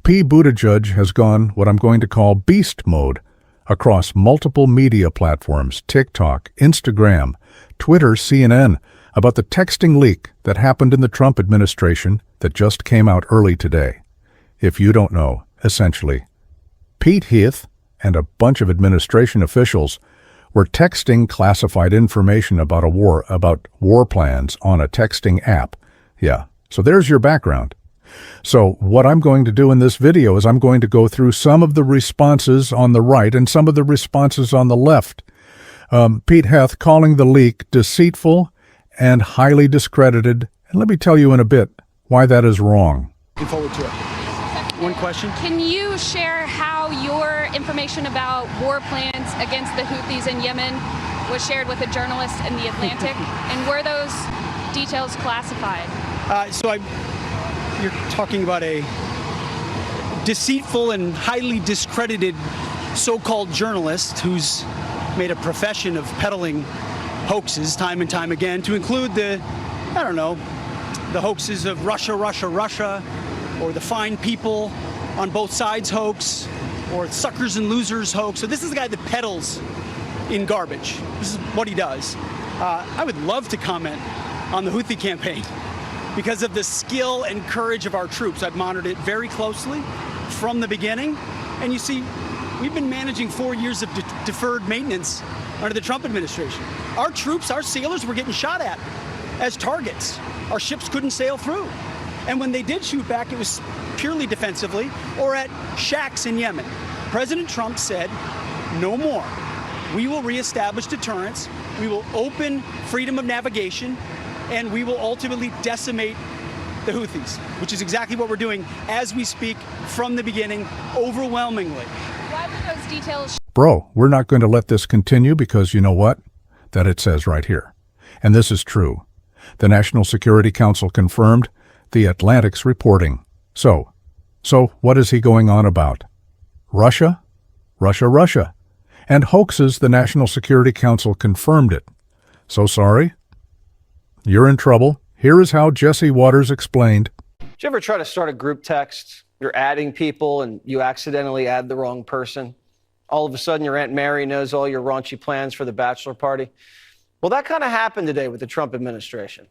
Buttigieg has gone what I'm going to call beast mode across multiple media platforms, TikTok, Instagram, Twitter, CNN, about the texting leak that happened in the Trump administration that just came out early today. If you don't know, essentially, Pete Heath and a bunch of administration officials were texting classified information about war plans on a texting app. Yeah, so there's your background. So what I'm going to do in this video is I'm going to go through some of the responses on the right and some of the responses on the left. Pete Heath calling the leak deceitful and highly discredited. And let me tell you in a bit why that is wrong. Looking forward to it. One question. Can you share how your information about war plans against the Houthis in Yemen was shared with a journalist in The Atlantic? And were those details classified? You're talking about a deceitful and highly discredited so-called journalist who's made a profession of peddling hoaxes time and time again, to include the hoaxes of Russia, or the fine people on both sides hoax, or suckers and losers hoax. So this is the guy that peddles in garbage. This is what he does. I would love to comment on the Houthi campaign because of the skill and courage of our troops. I've monitored it very closely from the beginning. And you see, we've been managing 4 years of deferred maintenance under the Trump administration. Our troops, our sailors were getting shot at as targets. Our ships couldn't sail through. And when they did shoot back, it was purely defensively or at shacks in Yemen. President Trump said, no more. We will reestablish deterrence. We will open freedom of navigation, and we will ultimately decimate the Houthis, which is exactly what we're doing as we speak from the beginning, overwhelmingly. Why were those details? Bro, we're not going to let this continue because you know what? That it says right here. And this is true. The National Security Council confirmed The Atlantic's reporting. So what is he going on about? Russia? Russia. And hoaxes, the National Security Council confirmed it. So sorry? You're in trouble. Here is how Jesse Waters explained. Did you ever try to start a group text? You're adding people and you accidentally add the wrong person. All of a sudden, your Aunt Mary knows all your raunchy plans for the bachelor party. Well, that kind of happened today with the Trump administration.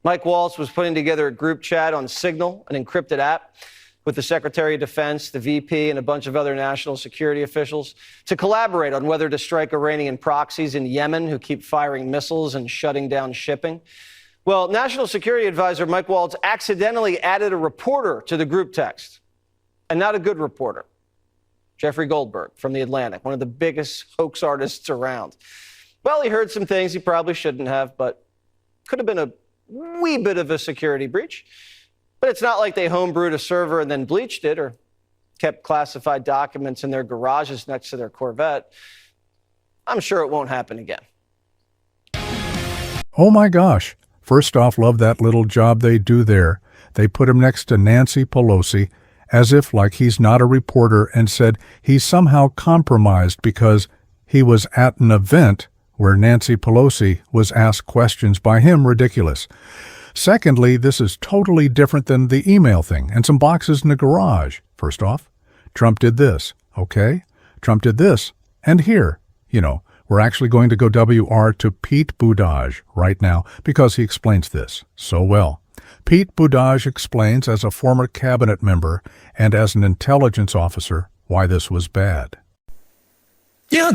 Mike Waltz was putting together a group chat on Signal, an encrypted app, with the Secretary of Defense, the VP, and a bunch of other national security officials to collaborate on whether to strike Iranian proxies in Yemen who keep firing missiles and shutting down shipping. Well, National Security Advisor Mike Waltz accidentally added a reporter to the group text, and not a good reporter. Jeffrey Goldberg from The Atlantic, one of the biggest hoax artists around. Well, he heard some things he probably shouldn't have, but could have been a wee bit of a security breach. But it's not like they homebrewed a server and then bleached it or kept classified documents in their garages next to their Corvette. I'm sure it won't happen again. Oh my gosh. First off, love that little job they do there. They put him next to Nancy Pelosi as if like he's not a reporter and said he's somehow compromised because he was at an event where Nancy Pelosi was asked questions by him. Ridiculous. Secondly, this is totally different than the email thing and some boxes in the garage. First off, Trump did this, okay? Trump did this, and here, we're actually going to go WR to Pete Buttigieg right now because he explains this so well. Pete Buttigieg explains as a former cabinet member and as an intelligence officer why this was bad. Yeah,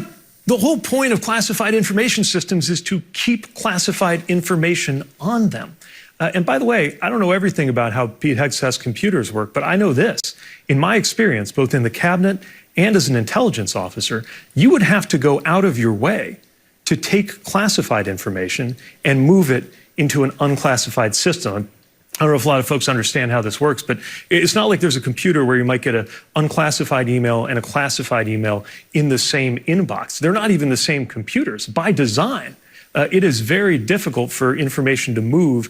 the whole point of classified information systems is to keep classified information on them. And by the way, I don't know everything about how Pete Hegseth's computers work, but I know this. In my experience, both in the cabinet and as an intelligence officer, you would have to go out of your way to take classified information and move it into an unclassified system. I don't know if a lot of folks understand how this works, but it's not like there's a computer where you might get an unclassified email and a classified email in the same inbox. They're not even the same computers. By design, it is very difficult for information to move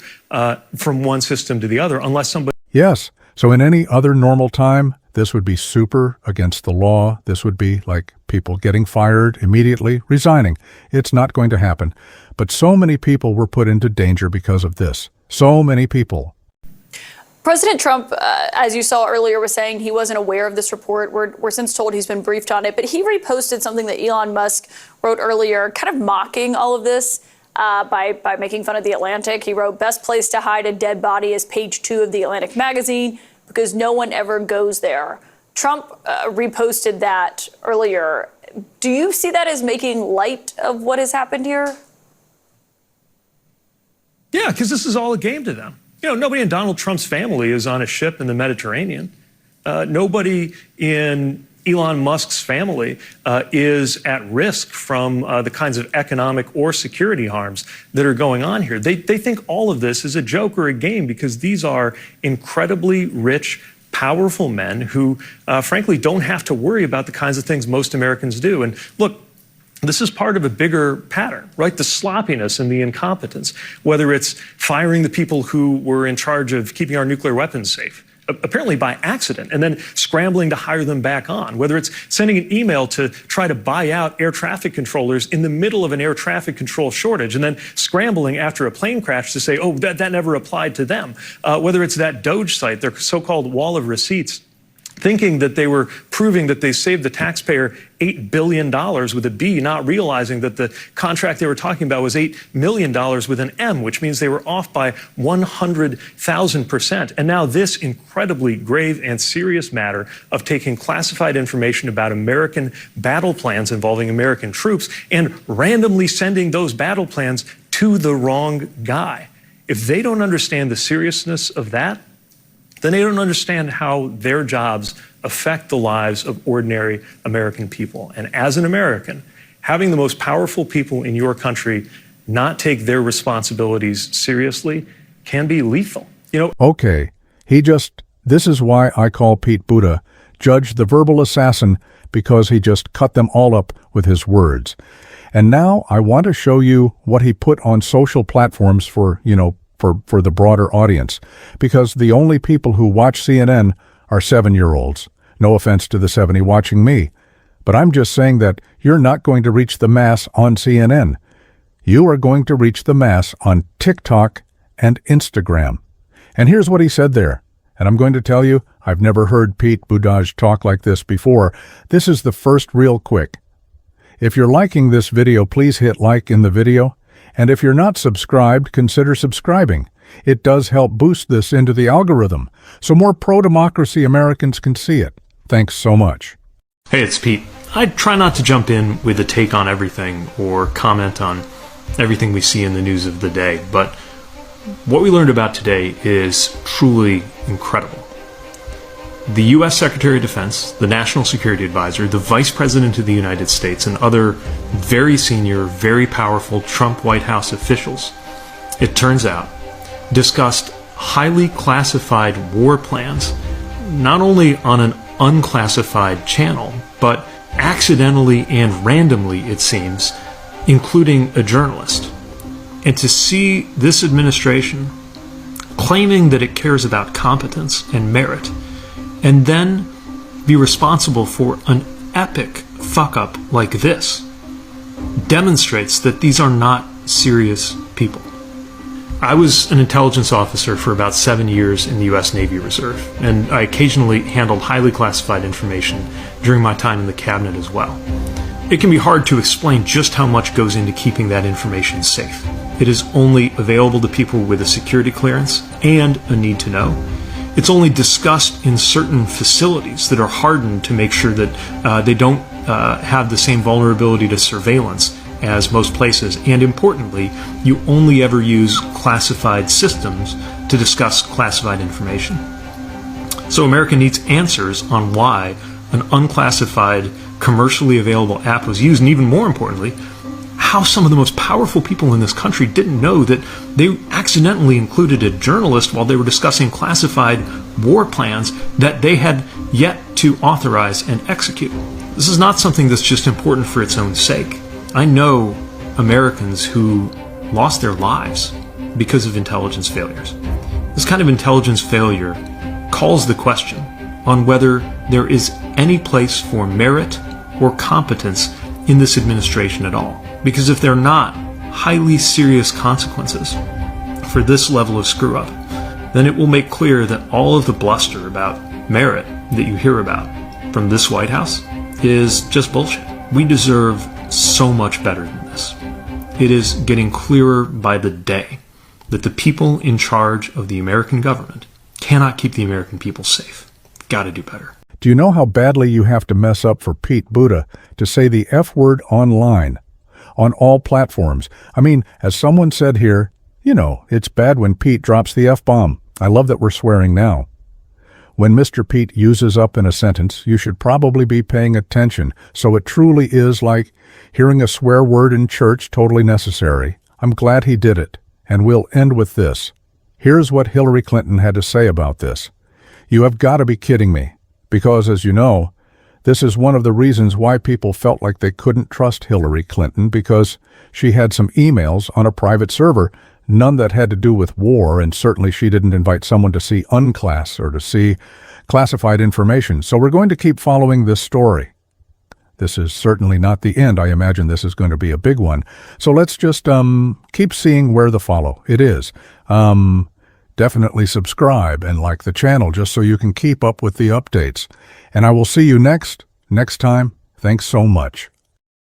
from one system to the other unless somebody... Yes, so in any other normal time, this would be super against the law. This would be like people getting fired immediately, resigning. It's not going to happen. But so many people were put into danger because of this. So many people. President Trump, as you saw earlier, was saying he wasn't aware of this report. We're since told he's been briefed on it, but he reposted something that Elon Musk wrote earlier, kind of mocking all of this by making fun of The Atlantic. He wrote, "Best place to hide a dead body is page 2 of The Atlantic magazine because no one ever goes there." Trump reposted that earlier. Do you see that as making light of what has happened here? Yeah, because this is all a game to them. You know, nobody in Donald Trump's family is on a ship in the Mediterranean. Nobody in Elon Musk's family is at risk from the kinds of economic or security harms that are going on here. They think all of this is a joke or a game because these are incredibly rich, powerful men who, frankly, don't have to worry about the kinds of things most Americans do. And look, this is part of a bigger pattern, right? The sloppiness and the incompetence, whether it's firing the people who were in charge of keeping our nuclear weapons safe, apparently by accident, and then scrambling to hire them back on, whether it's sending an email to try to buy out air traffic controllers in the middle of an air traffic control shortage, and then scrambling after a plane crash to say, oh, that never applied to them, whether it's that Doge site, their so-called wall of receipts, thinking that they were proving that they saved the taxpayer $8 billion with a B, not realizing that the contract they were talking about was $8 million with an M, which means they were off by 100,000%. And now this incredibly grave and serious matter of taking classified information about American battle plans involving American troops and randomly sending those battle plans to the wrong guy. If they don't understand the seriousness of that, then they don't understand how their jobs affect the lives of ordinary American people. And as an American, having the most powerful people in your country not take their responsibilities seriously can be lethal. You know, Okay, this is why I call Pete Buttigieg Judge the verbal assassin, because he just cut them all up with his words. And now I want to show you what he put on social platforms for the broader audience, because the only people who watch CNN are 7-year-olds. No offense to the 70 watching me, but I'm just saying that you're not going to reach the mass on CNN. You are going to reach the mass on TikTok and Instagram. And here's what he said there. And I'm going to tell you, I've never heard Pete Buttigieg talk like this before. This is the first real quick. If you're liking this video, please hit like in the video. And if you're not subscribed, consider subscribing. It does help boost this into the algorithm, so more pro-democracy Americans can see it. Thanks so much. hey, it's Pete. I try not to jump in with a take on everything or comment on everything we see in the news of the day, but what we learned about today is truly incredible. The U.S. Secretary of Defense, the National Security Advisor, the Vice President of the United States, and other very senior, very powerful Trump White House officials, it turns out, discussed highly classified war plans, not only on an unclassified channel, but accidentally and randomly, it seems, including a journalist. And to see this administration claiming that it cares about competence and merit, and then be responsible for an epic fuck-up like this, demonstrates that these are not serious people. I was an intelligence officer for about 7 years in the U.S. Navy Reserve, and I occasionally handled highly classified information during my time in the cabinet as well. It can be hard to explain just how much goes into keeping that information safe. It is only available to people with a security clearance and a need to know. It's only discussed in certain facilities that are hardened to make sure that they don't have the same vulnerability to surveillance as most places. And importantly, you only ever use classified systems to discuss classified information. So America needs answers on why an unclassified, commercially available app was used, and even more importantly, how some of the most powerful people in this country didn't know that they accidentally included a journalist while they were discussing classified war plans that they had yet to authorize and execute. This is not something that's just important for its own sake. I know Americans who lost their lives because of intelligence failures. This kind of intelligence failure calls the question on whether there is any place for merit or competence in this administration at all. Because if there are not highly serious consequences for this level of screw-up, then it will make clear that all of the bluster about merit that you hear about from this White House is just bullshit. We deserve so much better than this. It is getting clearer by the day that the people in charge of the American government cannot keep the American people safe. Got to do better. Do you know how badly you have to mess up for Pete Buttigieg to say the F word online, on all platforms? I mean, as someone said here, you know, it's bad when Pete drops the F-bomb. I love that we're swearing now. When Mr. Pete uses up in a sentence, you should probably be paying attention, so it truly is like hearing a swear word in church totally necessary. I'm glad he did it, and we'll end with this. Here's what Hillary Clinton had to say about this. You have got to be kidding me, because as you know, this is one of the reasons why people felt like they couldn't trust Hillary Clinton, because she had some emails on a private server, none that had to do with war, and certainly she didn't invite someone to see unclass or to see classified information. So we're going to keep following this story. This is certainly not the end. I imagine this is going to be a big one. So let's just keep seeing where the follow it is. Definitely subscribe and like the channel just so you can keep up with the updates. And I will see you next time. Thanks so much.